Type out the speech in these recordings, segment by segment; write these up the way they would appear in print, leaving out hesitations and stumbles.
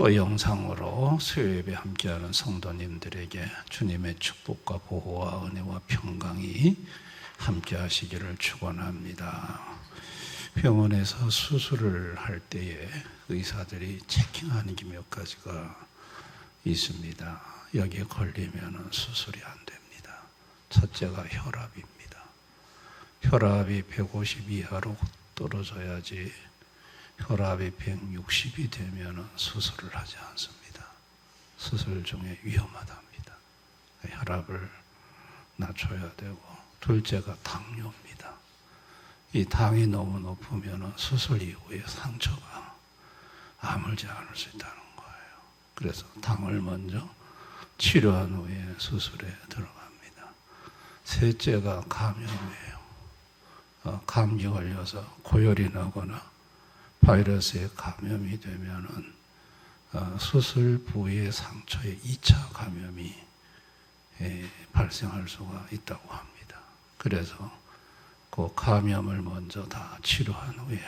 또 영상으로 수요예배 함께하는 성도님들에게 주님의 축복과 보호와 은혜와 평강이 함께하시기를 축원합니다. 병원에서 수술을 할 때에 의사들이 체킹하는 게 몇 가지가 있습니다. 여기에 걸리면 수술이 안 됩니다. 첫째가 혈압입니다. 혈압이 150 이하로 떨어져야지 혈압이 160이 되면 수술을 하지 않습니다. 수술 중에 위험하답니다. 혈압을 낮춰야 되고, 둘째가 당뇨입니다. 이 당이 너무 높으면 수술 이후에 상처가 아물지 않을 수 있다는 거예요. 그래서 당을 먼저 치료한 후에 수술에 들어갑니다. 셋째가 감염이에요. 감기 걸려서 고열이 나거나 바이러스에 감염이 되면은 수술 부위의 상처에 2차 감염이 발생할 수가 있다고 합니다. 그래서 그 감염을 먼저 다 치료한 후에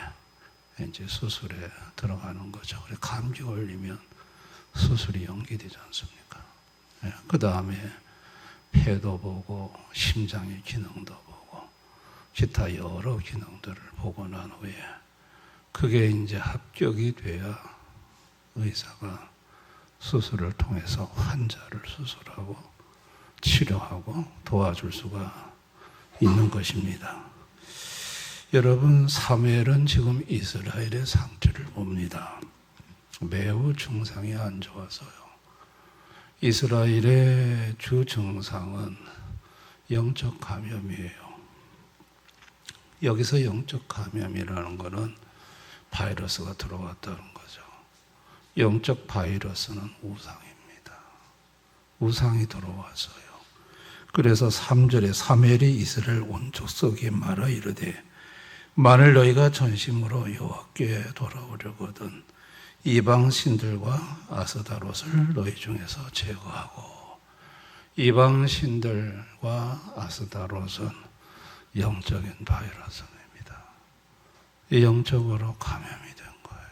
이제 수술에 들어가는 거죠. 그래 감기 걸리면 수술이 연기되지 않습니까? 그 다음에 폐도 보고 심장의 기능도 보고 기타 여러 기능들을 보고 난 후에 그게 이제 합격이 돼야 의사가 수술을 통해서 환자를 수술하고 치료하고 도와줄 수가 있는 것입니다. 여러분, 사무엘은 지금 이스라엘의 상태를 봅니다. 매우 증상이 안 좋아서요. 이스라엘의 주 증상은 영적 감염이에요. 여기서 영적 감염이라는 것은 바이러스가 들어왔다는 거죠. 영적 바이러스는 우상입니다. 우상이 들어와서요. 그래서 3절에 사무엘이 이스라엘 온 족속에게 말하 이르되 만일 너희가 전심으로 여호와께 돌아오려거든 이방 신들과 아스다롯을 너희 중에서 제거하고, 이방 신들과 아스다롯은 영적인 바이러스입니다. 영적으로 감염이 된 거예요.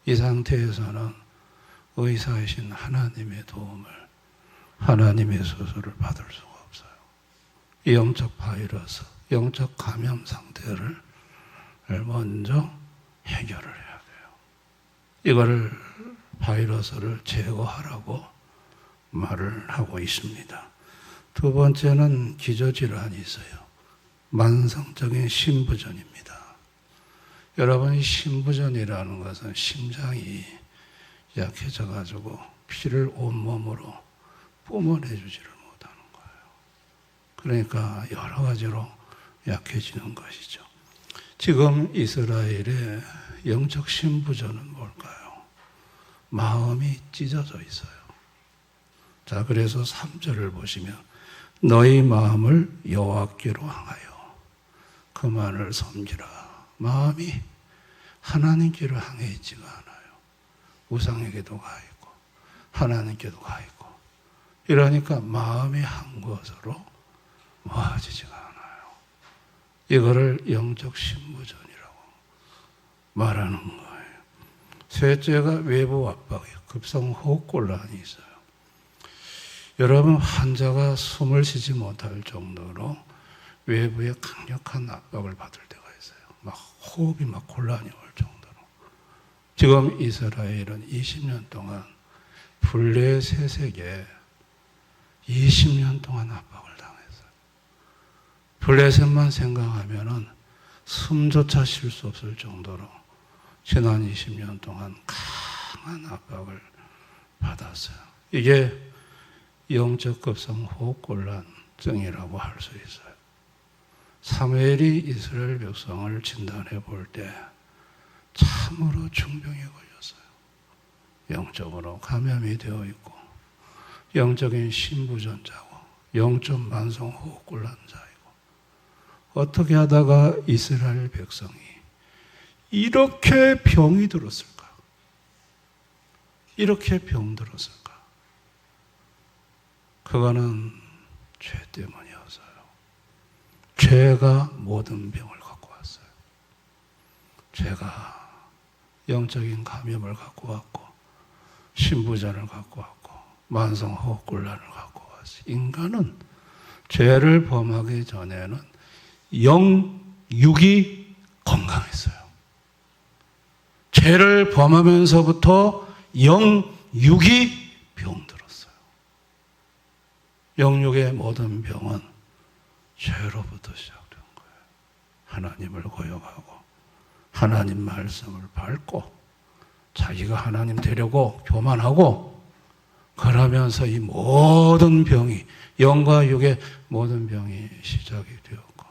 이 상태에서는 의사이신 하나님의 도움을, 하나님의 수술을 받을 수가 없어요. 이 영적 바이러스, 영적 감염 상태를 먼저 해결을 해야 돼요. 이거를 바이러스를 제거하라고 말을 하고 있습니다. 두 번째는 기저질환이 있어요. 만성적인 심부전입니다. 여러분, 심부전이라는 것은 심장이 약해져 가지고 피를 온몸으로 뿜어내주지를 못하는 거예요. 그러니까 여러 가지로 약해지는 것이죠. 지금 이스라엘의 영적 심부전은 뭘까요? 마음이 찢어져 있어요. 자, 그래서 3절을 보시면 너희 마음을 여호와께로 향하여 그만을 섬기라. 마음이 하나님께로 향해 있지가 않아요. 우상에게도 가 있고 하나님께도 가 있고, 이러니까 마음이 한 것으로 모아지지가 않아요. 이거를 영적 심부전이라고 말하는 거예요. 셋째가 외부 압박이에요. 급성호흡 곤란이 있어요. 여러분, 환자가 숨을 쉬지 못할 정도로 외부에 강력한 압박을 받을 때가 있어요. 막 호흡이 막 곤란이 올 정도로. 지금 이스라엘은 20년 동안 블레 세색에 20년 동안 압박을 당했어요. 블레셋만 생각하면은 숨조차 쉴 수 없을 정도로 지난 20년 동안 강한 압박을 받았어요. 이게 영적 급성 호흡곤란증이라고 할 수 있어요. 사무엘이 이스라엘 백성을 진단해 볼 때 참으로 중병에 걸렸어요. 영적으로 감염이 되어 있고, 영적인 심부전자고, 영적 만성 호흡곤란자이고, 어떻게 하다가 이스라엘 백성이 이렇게 병이 들었을까? 이렇게 병들었을까? 그거는 죄 때문이어서요. 죄가 모든 병을 갖고 왔어요. 죄가 영적인 감염을 갖고 왔고, 신부전을 갖고 왔고 만성호흡곤란을 갖고 왔어요. 인간은 죄를 범하기 전에는 영육이 건강했어요. 죄를 범하면서부터 영육이 병들었어요. 영육의 모든 병은 죄로부터 시작된 거예요. 하나님을 고용하고 하나님 말씀을 밟고 자기가 하나님 되려고 교만하고 그러면서 이 모든 병이 영과 육의 모든 병이 시작이 되었고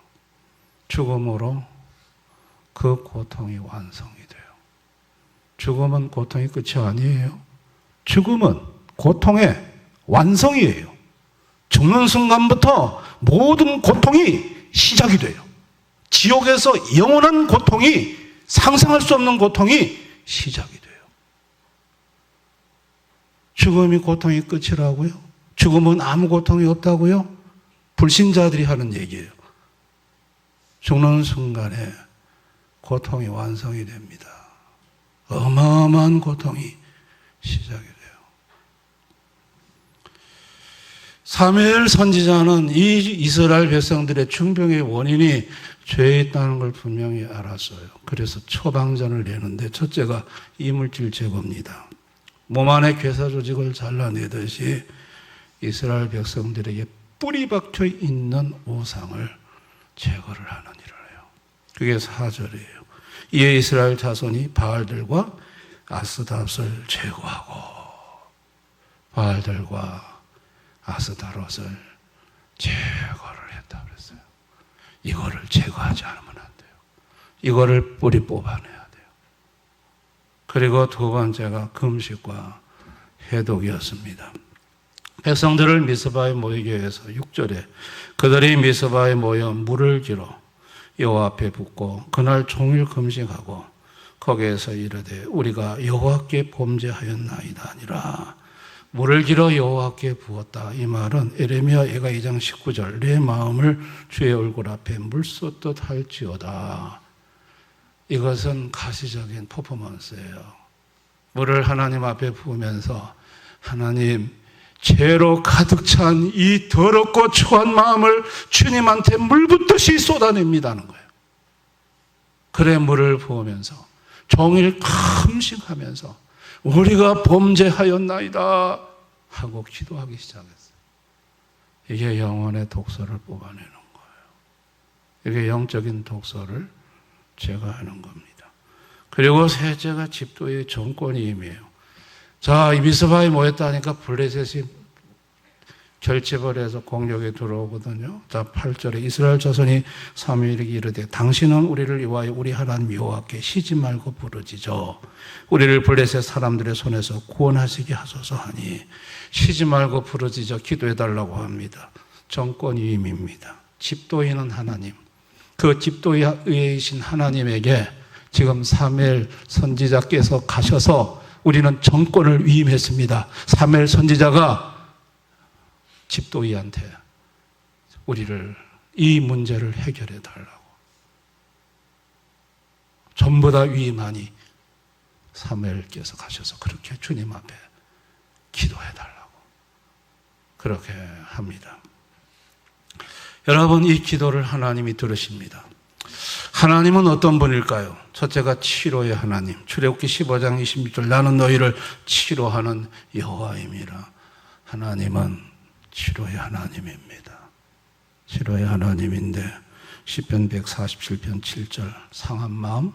죽음으로 그 고통이 완성이 돼요. 죽음은 고통이 끝이 아니에요. 죽음은 고통의 완성이에요. 죽는 순간부터 모든 고통이 시작이 돼요. 지옥에서 영원한 고통이 상상할 수 없는 고통이 시작이 돼요. 죽음이 고통이 끝이라고요? 죽음은 아무 고통이 없다고요? 불신자들이 하는 얘기예요. 죽는 순간에 고통이 완성이 됩니다. 어마어마한 고통이 시작이 돼요. 사무엘 선지자는 이 이스라엘 백성들의 중병의 원인이 죄에 있다는 걸 분명히 알았어요. 그래서 처방전을 내는데 첫째가 이물질 제거입니다. 몸 안에 괴사 조직을 잘라내듯이 이스라엘 백성들에게 뿌리 박혀 있는 우상을 제거를 하는 일을 해요. 그게 4절이에요. 이에 이스라엘 자손이 바알들과 아스닷을 제거하고 바알들과 아스다롯을 제거를 했다 그랬어요. 이거를 제거하지 않으면 안 돼요. 이거를 뿌리 뽑아내야 돼요. 그리고 두 번째가 금식과 해독이었습니다. 백성들을 미스바에 모이게 해서 6절에 그들이 미스바에 모여 물을 길어 여호와 앞에 붓고 그날 종일 금식하고 거기에서 이르되 우리가 여호와께 범죄하였나이다 아니라 물을 길어 여호와께 부었다. 이 말은 에레미야 예가 2장 19절 내 마음을 주의 얼굴 앞에 물 쏟듯 할지어다. 이것은 가시적인 퍼포먼스예요. 물을 하나님 앞에 부으면서 하나님 죄로 가득 찬 이 더럽고 추한 마음을 주님한테 물 붓듯이 쏟아냅니다는 거예요. 그래 물을 부으면서 종일 금식하면서 우리가 범죄하였나이다 하고 기도하기 시작했어요. 이게 영혼의 독소를 뽑아내는 거예요. 이게 영적인 독소를 제거하는 겁니다. 그리고 셋째가 집도의 정권임이에요. 자, 이 미스바에 모였다니까 블레셋이 결집을 해서 공격에 들어오거든요. 자, 8절에 이스라엘 자손이 사무엘에게 이르되 당신은 우리를 위하여 우리 하나님 여호와께 쉬지 말고 부르짖어 우리를 블레셋 사람들의 손에서 구원하시게 하소서 하니 쉬지 말고 부르짖어 기도해달라고 합니다. 정권위임입니다. 집도인은 하나님, 그 집도의이신 하나님에게 지금 사무엘 선지자께서 가셔서 우리는 정권을 위임했습니다. 사무엘 선지자가 집도이한테 우리를 이 문제를 해결해 달라고 전부 다 위임하니 사무엘께서 가셔서 그렇게 주님 앞에 기도해 달라고 그렇게 합니다. 여러분, 이 기도를 하나님이 들으십니다. 하나님은 어떤 분일까요? 첫째가 치료의 하나님. 출애굽기 15장 26절 나는 너희를 치료하는 여호와임이라. 하나님은 치료의 하나님입니다. 치료의 하나님인데 시편 147편 7절 상한 마음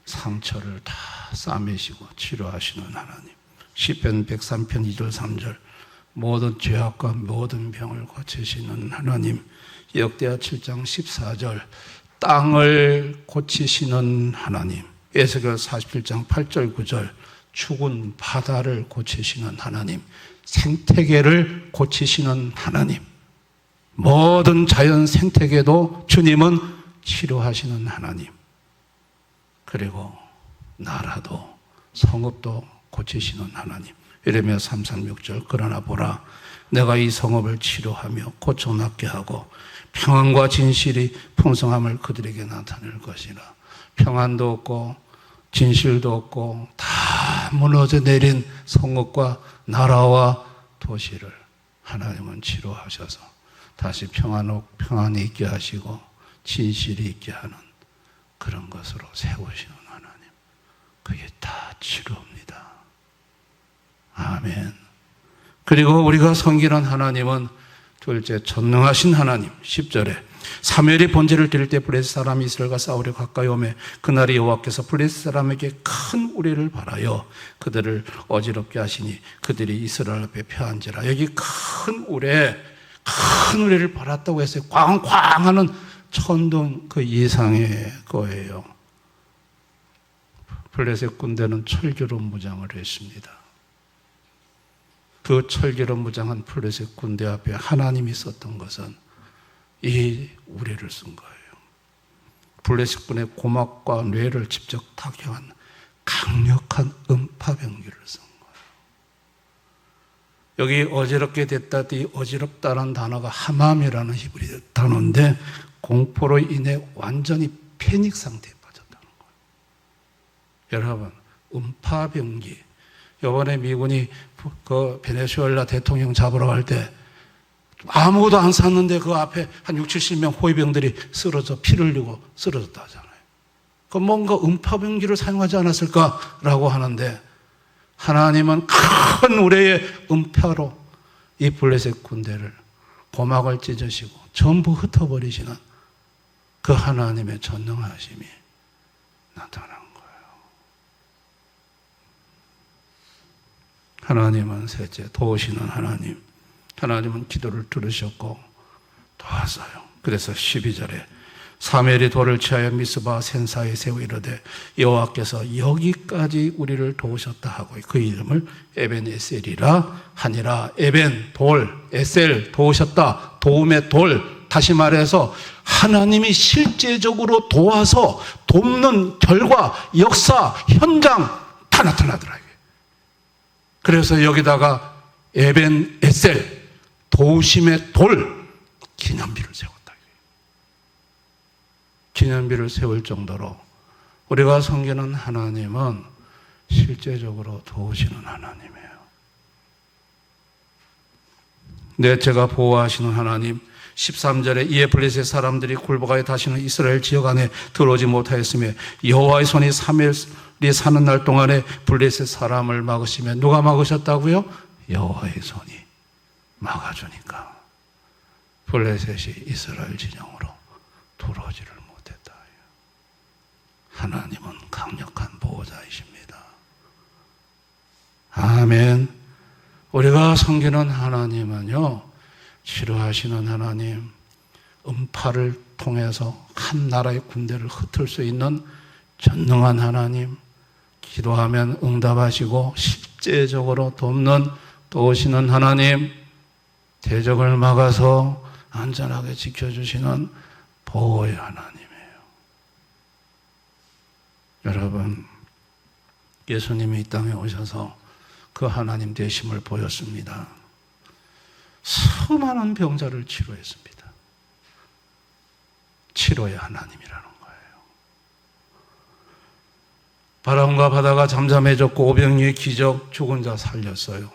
상처를 다 싸매시고 치료하시는 하나님. 시편 103편 2절 3절 모든 죄악과 모든 병을 고치시는 하나님. 역대하 7장 14절 땅을 고치시는 하나님. 에스겔 47장 8절 9절 죽은 바다를 고치시는 하나님. 생태계를 고치시는 하나님. 모든 자연 생태계도 주님은 치료하시는 하나님. 그리고 나라도 성읍도 고치시는 하나님. 예레미야 3:6절 그러나 보라 내가 이 성읍을 치료하며 고쳐낫게 하고 평안과 진실이 풍성함을 그들에게 나타낼 것이라. 평안도 없고 진실도 없고 다 다 무너져 내린 성읍과 나라와 도시를 하나님은 치료하셔서 다시 평안이 있게 하시고 진실이 있게 하는 그런 것으로 세우시는 하나님. 그게 다 치료입니다. 아멘. 그리고 우리가 섬기는 하나님은 둘째, 전능하신 하나님. 10절에 사무엘이 번제를 드릴 때 블레셋 사람이 이스라엘과 싸우려 가까이 오매 그날에 여호와께서 블레셋 사람에게 큰 우레를 발하여 그들을 어지럽게 하시니 그들이 이스라엘 앞에 패한지라. 여기 큰 우레를 발았다고 했어요. 꽝꽝 하는 천둥 그 이상의 거예요. 블레셋 군대는 철기로 무장을 했습니다. 그 철기로 무장한 블레셋 군대 앞에 하나님이 썼던 것은 이 우레를 쓴 거예요. 블레셋 군의 고막과 뇌를 직접 타격한 강력한 음파병기를 쓴 거예요. 여기 어지럽게 됐다, 이 어지럽다는 단어가 하맘이라는 히브리 단어인데 공포로 인해 완전히 패닉 상태에 빠졌다는 거예요. 여러분, 음파병기. 이번에 미군이 그 베네수엘라 대통령 잡으러 갈 때 아무것도 안 샀는데 그 앞에 한 60, 70명 호위병들이 쓰러져 피를 흘리고 쓰러졌다 하잖아요. 그 뭔가 음파병기를 사용하지 않았을까라고 하는데 하나님은 큰 우레의 음파로 이 블레셋 군대를 고막을 찢으시고 전부 흩어버리시는 그 하나님의 전능하심이 나타난 거예요. 하나님은 셋째, 도우시는 하나님. 하나님은 기도를 들으셨고 도왔어요. 그래서 12절에 사무엘이 돌을 취하여 미스바 센사에 세워 이르되 여호와께서 여기까지 우리를 도우셨다 하고 그 이름을 에벤에셀이라 하니라. 에벤, 돌, 에셀, 도우셨다. 도움의 돌. 다시 말해서 하나님이 실제적으로 도와서 돕는 결과, 역사, 현장 다 나타나더라고요. 그래서 여기다가 에벤에셀, 도우심의 돌, 기념비를 세웠다. 기념비를 세울 정도로 우리가 섬기는 하나님은 실제적으로 도우시는 하나님이에요. 넷째가 보호하시는 하나님. 13절에 이에 블레셋 사람들이 굴복하여 다시는 이스라엘 지역 안에 들어오지 못하였으며 여호와의 손이 사무엘이 사는 날 동안에 블레셋 사람을 막으시며 누가 막으셨다고요? 여호와의 손이 막아주니까 블레셋이 이스라엘 진영으로 들어오지를 못했다. 하나님은 강력한 보호자이십니다. 아멘. 우리가 섬기는 하나님은요, 치료하시는 하나님, 음파를 통해서 한 나라의 군대를 흩을 수 있는 전능한 하나님, 기도하면 응답하시고 실제적으로 돕는 도우시는 하나님, 대적을 막아서 안전하게 지켜주시는 보호의 하나님이에요. 여러분, 예수님이 이 땅에 오셔서 그 하나님 되심을 보였습니다. 수많은 병자를 치료했습니다. 치료의 하나님이라는 거예요. 바람과 바다가 잠잠해졌고 오병이의 기적, 죽은 자 살렸어요.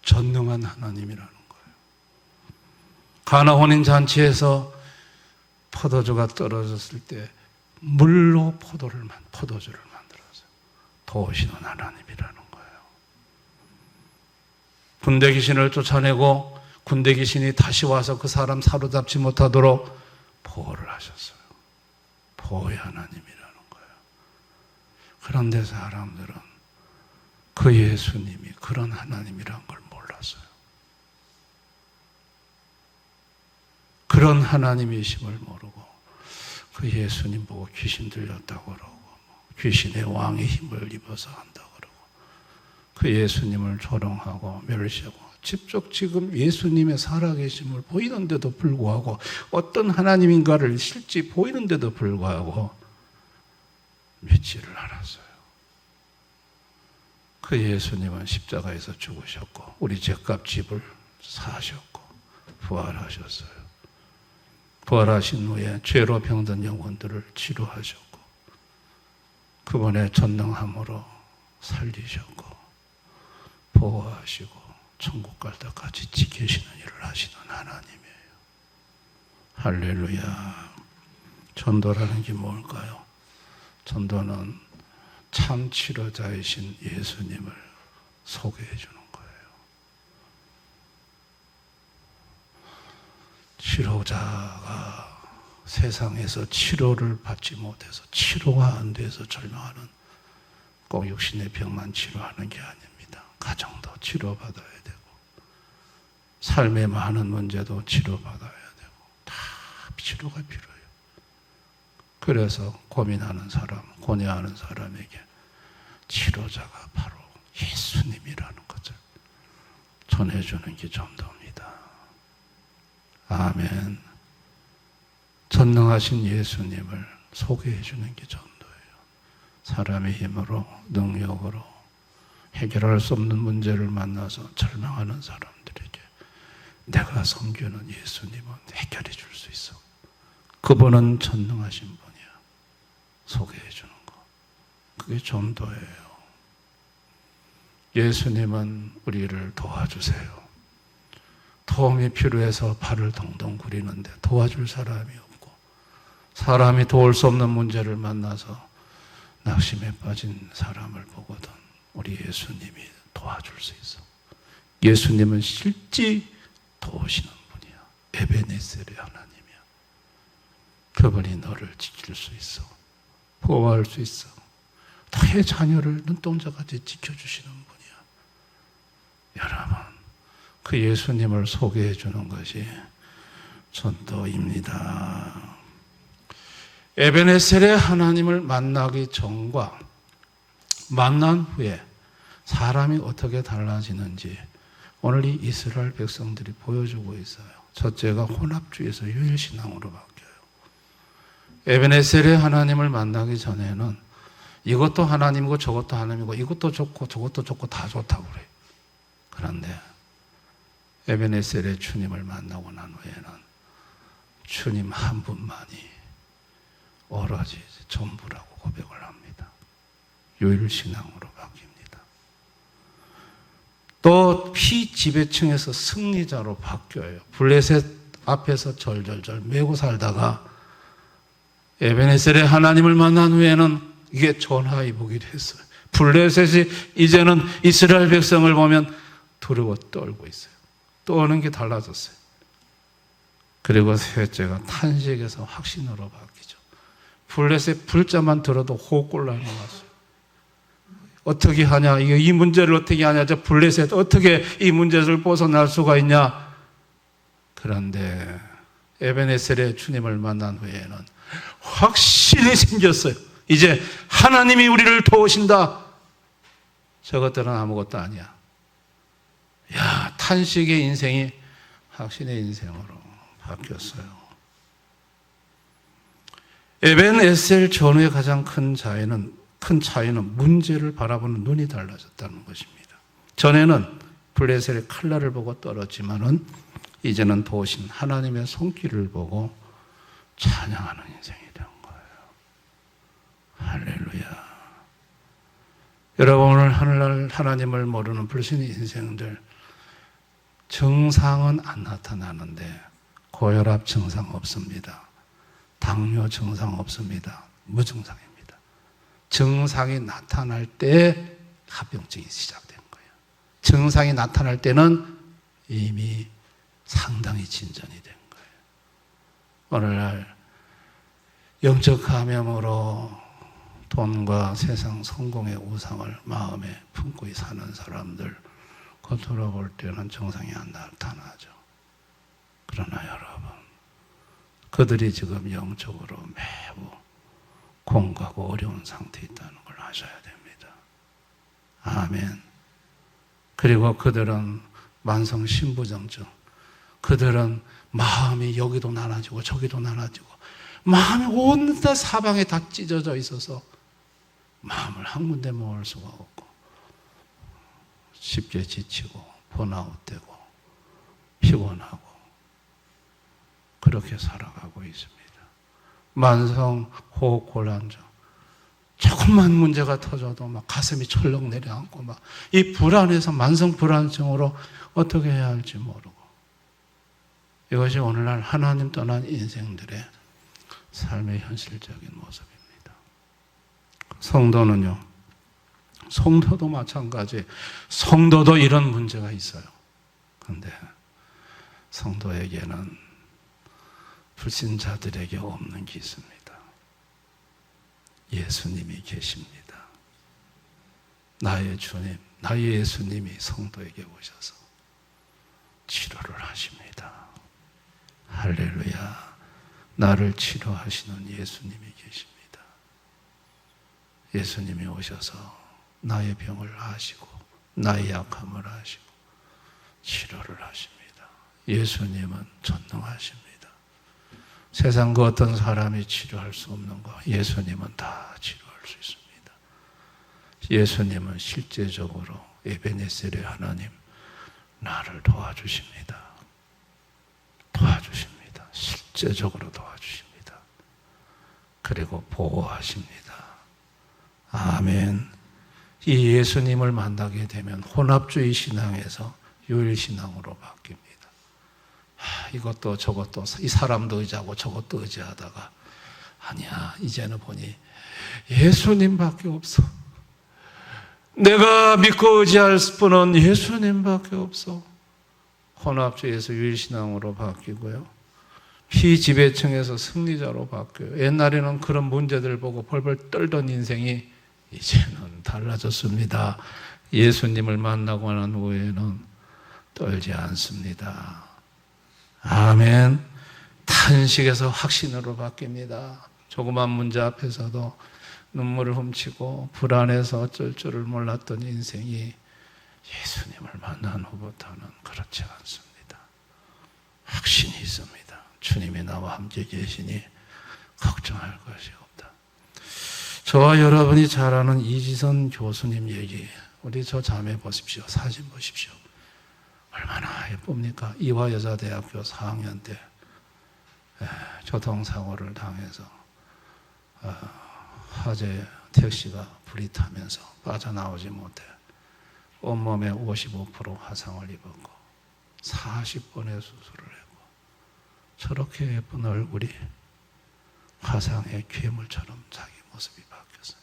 전능한 하나님이라는 거예요. 가나 혼인 잔치에서 포도주가 떨어졌을 때 물로 포도주를 만들어서 도우시는 하나님이라는 거예요. 군대 귀신을 쫓아내고 군대 귀신이 다시 와서 그 사람 사로잡지 못하도록 보호를 하셨어요. 보호의 하나님이라는 거예요. 그런데 사람들은 그 예수님이 그런 하나님이란 걸 몰랐어요. 그런 하나님이심을 모르고 그 예수님 보고 귀신 들렸다고 그러고 귀신의 왕의 힘을 입어서 한다고 그러고 그 예수님을 조롱하고 멸시하고 직접 지금 예수님의 살아계심을 보이는데도 불구하고 어떤 하나님인가를 실제 보이는데도 불구하고 믿지를 않았어요. 그 예수님은 십자가에서 죽으셨고 우리 죄값 집을 사셨고 부활하셨어요. 부활하신 후에 죄로 병든 영혼들을 치료하셨고 그분의 전능함으로 살리셨고 보호하시고 천국 갈 때까지 지키시는 일을 하시는 하나님이에요. 할렐루야. 전도라는 게 뭘까요? 전도는 참 치료자이신 예수님을 소개해 주는 거예요. 치료자가 세상에서 치료를 받지 못해서 치료가 안 돼서 절망하는, 꼭 육신의 병만 치료하는 게 아닙니다. 가정도 치료받아야 되고 삶의 많은 문제도 치료받아야 되고 다 치료가 필요해요. 그래서 고민하는 사람, 고뇌하는 사람에게 치료자가 바로 예수님이라는 것을 전해주는 게 전도입니다. 아멘. 전능하신 예수님을 소개해 주는 게 전도예요. 사람의 힘으로, 능력으로 해결할 수 없는 문제를 만나서 절망하는 사람들에게 내가 섬기는 예수님은 해결해 줄 수 있어. 그분은 전능하신 분이야. 소개해 주는 거. 그게 전도예요. 예수님은 우리를 도와주세요. 도움이 필요해서 발을 동동 구리는데 도와줄 사람이 없고, 사람이 도울 수 없는 문제를 만나서 낙심에 빠진 사람을 보거든 우리 예수님이 도와줄 수 있어. 예수님은 실제 도우시는 분이야. 에베네셀의 하나님이야. 그분이 너를 지킬 수 있어. 보호할 수 있어. 너의 자녀를 눈동자같이 지켜주시는 분이야. 여러분, 그 예수님을 소개해 주는 것이 전도입니다. 에베네셀의 하나님을 만나기 전과 만난 후에 사람이 어떻게 달라지는지 오늘 이 이스라엘 백성들이 보여주고 있어요. 첫째가 혼합주의에서 유일신앙으로 바뀌어요. 에베네셀의 하나님을 만나기 전에는 이것도 하나님이고 저것도 하나님이고 이것도 좋고 저것도 좋고 다 좋다고 그래요. 그런데 에베네셀의 주님을 만나고 난 후에는 주님 한 분만이 오로지 전부라고 고백을 합니다. 유일신앙으로 바뀝니다. 또 피지배층에서 승리자로 바뀌어요. 블레셋 앞에서 절절절 매고 살다가 에베네셀의 하나님을 만난 후에는 이게 전화위복이 됐어요. 블레셋이 이제는 이스라엘 백성을 보면 두려워 떨고 있어요. 떠는 게 달라졌어요. 그리고 셋째가 탄식에서 확신으로 바뀌죠. 블레셋 불자만 들어도 호흡곤란이 왔어요. 어떻게 하냐? 이 문제를 어떻게 하냐? 저 블레셋 어떻게 이 문제를 벗어날 수가 있냐? 그런데 에베네셀의 주님을 만난 후에는 확신이 생겼어요. 이제 하나님이 우리를 도우신다. 저것들은 아무것도 아니야. 야, 탄식의 인생이 확신의 인생으로 바뀌었어요. 에벤에셀 전후의 가장 큰 차이는 문제를 바라보는 눈이 달라졌다는 것입니다. 전에는 블레셋의 칼날을 보고 떨었지만은 이제는 도우신 하나님의 손길을 보고 찬양하는 인생이 된 거예요. 할렐루야. 여러분, 오늘 하늘날 하나님을 모르는 불신의 인생들 증상은 안 나타나는데 고혈압 증상 없습니다. 당뇨 증상 없습니다. 무증상입니다. 증상이 나타날 때 합병증이 시작된 거예요. 증상이 나타날 때는 이미 상당히 진전이 된 거예요. 오늘날 영적 감염으로 돈과 세상 성공의 우상을 마음에 품고 사는 사람들 겉으로 볼 때는 증상이 안 나타나죠. 그러나 여러분, 그들이 지금 영적으로 매우 공고하고 어려운 상태에 있다는 걸 아셔야 됩니다. 아멘. 그리고 그들은 만성 신부정증, 그들은 마음이 여기도 나눠지고 저기도 나눠지고 마음이 온 사방에 다 찢어져 있어서 마음을 한 군데 모을 수가 없고 쉽게 지치고 번아웃되고 피곤하고 그렇게 살아가고 있습니다. 만성 호흡곤란증, 조금만 문제가 터져도 막 가슴이 철렁 내려앉고 막 이 불안에서 만성 불안증으로 어떻게 해야 할지 모르고, 이것이 오늘날 하나님 떠난 인생들의 삶의 현실적인 모습입니다. 성도는요, 성도도 마찬가지. 성도도 이런 문제가 있어요. 그런데 성도에게는 불신자들에게 없는 게 있습니다. 예수님이 계십니다. 나의 주님, 나의 예수님이 성도에게 오셔서 치료를 하십니다. 할렐루야. 나를 치료하시는 예수님이 계십니다. 예수님이 오셔서 나의 병을 아시고 나의 약함을 아시고 치료를 하십니다. 예수님은 전능하십니다. 세상 그 어떤 사람이 치료할 수 없는 거 예수님은 다 치료할 수 있습니다. 예수님은 실제적으로 에베네셀의 하나님, 나를 도와주십니다. 도와주십니다. 실제적으로 도와주십니다. 그리고 보호하십니다. 아멘. 이 예수님을 만나게 되면 혼합주의 신앙에서 유일신앙으로 바뀝니다. 이것도 저것도, 이 사람도 의지하고 저것도 의지하다가, 아니야, 이제는 보니 예수님밖에 없어. 내가 믿고 의지할 분은 예수님밖에 없어. 혼합주의에서 유일신앙으로 바뀌고요, 피지배층에서 승리자로 바뀌어요. 옛날에는 그런 문제들 보고 벌벌 떨던 인생이 이제는 달라졌습니다. 예수님을 만나고 난 후에는 떨지 않습니다. 아멘. 탄식에서 확신으로 바뀝니다. 조그만 문제 앞에서도 눈물을 훔치고 불안해서 어쩔 줄을 몰랐던 인생이 예수님을 만난 후부터는 그렇지 않습니다. 확신이 있습니다. 주님이 나와 함께 계시니 걱정할 것이 없다. 저와 여러분이 잘 아는 이지선 교수님 얘기, 우리 저 자매 보십시오. 사진 보십시오. 얼마나 예쁩니까? 이화여자대학교 4학년 때 교통사고를 당해서 화재 택시가 불이 타면서 빠져나오지 못해 온몸에 55% 화상을 입었고 40번의 수술을 했고, 저렇게 예쁜 얼굴이 화상의 괴물처럼 자기 모습이 바뀌었어요.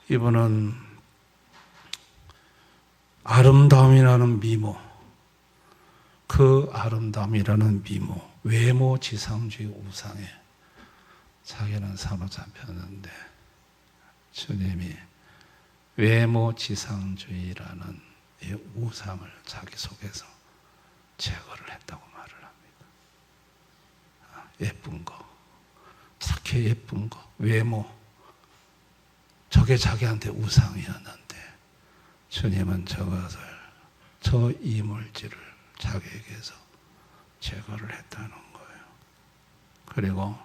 이분은 아름다움이라는 미모, 그 아름다움이라는 미모, 외모 지상주의 우상에 자기는 사로잡혔는데, 주님이 외모 지상주의라는 이 우상을 자기 속에서 제거를 했다고 말을 합니다. 예쁜 거, 착해 예쁜 거, 외모, 저게 자기한테 우상이었는데 주님은 저것을, 저 이물질을 자기에게서 제거를 했다는 거예요. 그리고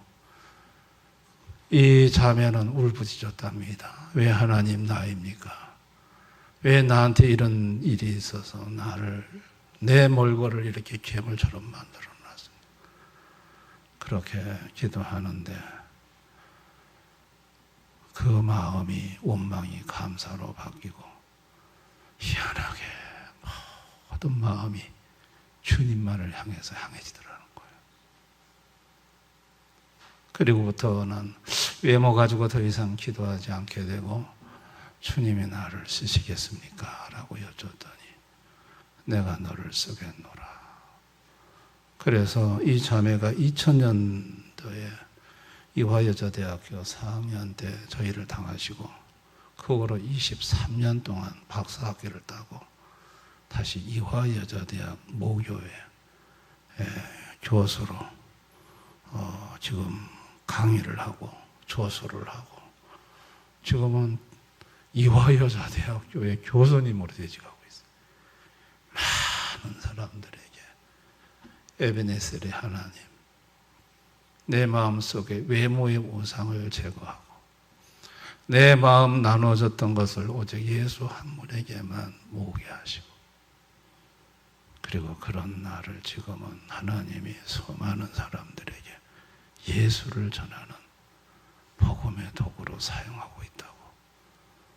이 자매는 울부짖었답니다. 왜 하나님 나입니까? 왜 나한테 이런 일이 있어서 나를, 내 몰골을 이렇게 괴물처럼 만들어 놨습니까? 그렇게 기도하는데 그 마음이 원망이 감사로 바뀌고, 희한하게 모든 마음이 주님만을 향해서 향해지더라는 거예요. 그리고부터는 외모 가지고 더 이상 기도하지 않게 되고, 주님이 나를 쓰시겠습니까? 라고 여쭈었더니 내가 너를 쓰겠노라. 그래서 이 자매가 2000년도에 이화여자대학교 4학년 때 저희를 당하시고, 그 후로 23년 동안 박사학위를 따고 다시 이화여자대학 모교회 교수로 지금 강의를 하고 조수를 하고, 지금은 이화여자대학교의 교수님으로 되어가고 있어요. 많은 사람들에게 에베네셀의 하나님, 내 마음속에 외모의 우상을 제거하고 내 마음 나눠졌던 것을 오직 예수 한 분에게만 모으게 하시고, 그리고 그런 나를 지금은 하나님이 수많은 사람들에게 예수를 전하는 죽음의 도구로 사용하고 있다고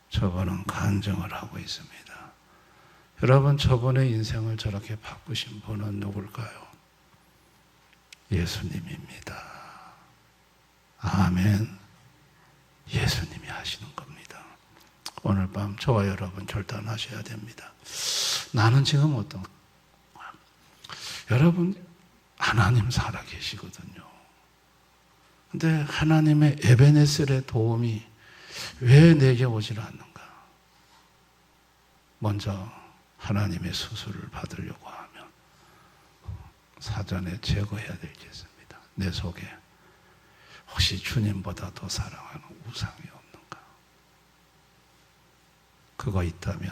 저분은 간증을 하고 있습니다. 여러분, 저분의 인생을 저렇게 바꾸신 분은 누굴까요? 예수님입니다. 아멘. 예수님이 하시는 겁니다. 오늘 밤 저와 여러분 결단하셔야 됩니다. 나는 지금 어떤, 여러분, 하나님 살아 계시거든요. 근데 하나님의 에베네셀의 도움이 왜 내게 오질 않는가? 먼저 하나님의 수술을 받으려고 하면 사전에 제거해야 되겠습니다. 내 속에 혹시 주님보다 더 사랑하는 우상이 없는가? 그거 있다면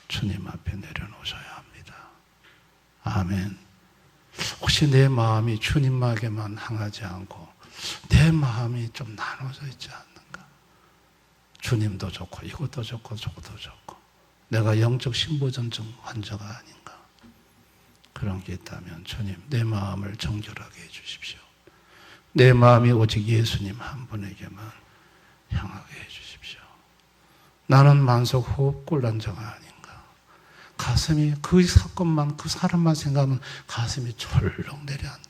주님 앞에 내려놓으셔야 합니다. 아멘. 혹시 내 마음이 주님에게만 향하지 않고 내 마음이 좀 나눠져 있지 않는가? 주님도 좋고 이것도 좋고 저것도 좋고 내가 영적 신부전증 환자가 아닌가? 그런 게 있다면 주님, 내 마음을 정결하게 해주십시오. 내 마음이 오직 예수님 한 분에게만 향하게 해주십시오. 나는 만석 호흡곤란자가 아닌가? 가슴이 그 사건만, 그 사람만 생각하면 가슴이 철렁 내려앉는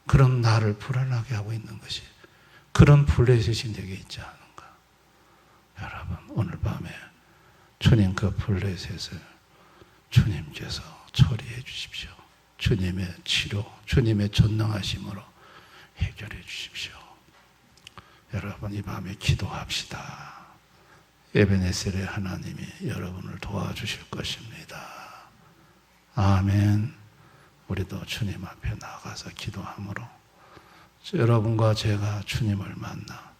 그런 나를 불안하게 하고 있는 것이 그런 블레셋이 내게 있지 않은가? 여러분, 오늘 밤에 주님 그 블레셋을 주님께서 처리해 주십시오. 주님의 치료, 주님의 전능하심으로 해결해 주십시오. 여러분, 이 밤에 기도합시다. 에베네셀의 하나님이 여러분을 도와주실 것입니다. 아멘. 우리도 주님 앞에 나가서 기도함으로 여러분과 제가 주님을 만나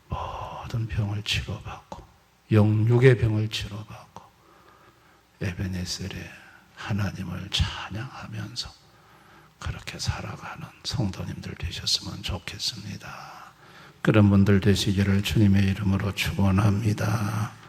모든 병을 치료받고 영육의 병을 치료받고 에베네셀의 하나님을 찬양하면서 그렇게 살아가는 성도님들 되셨으면 좋겠습니다. 그런 분들 되시기를 주님의 이름으로 축원합니다.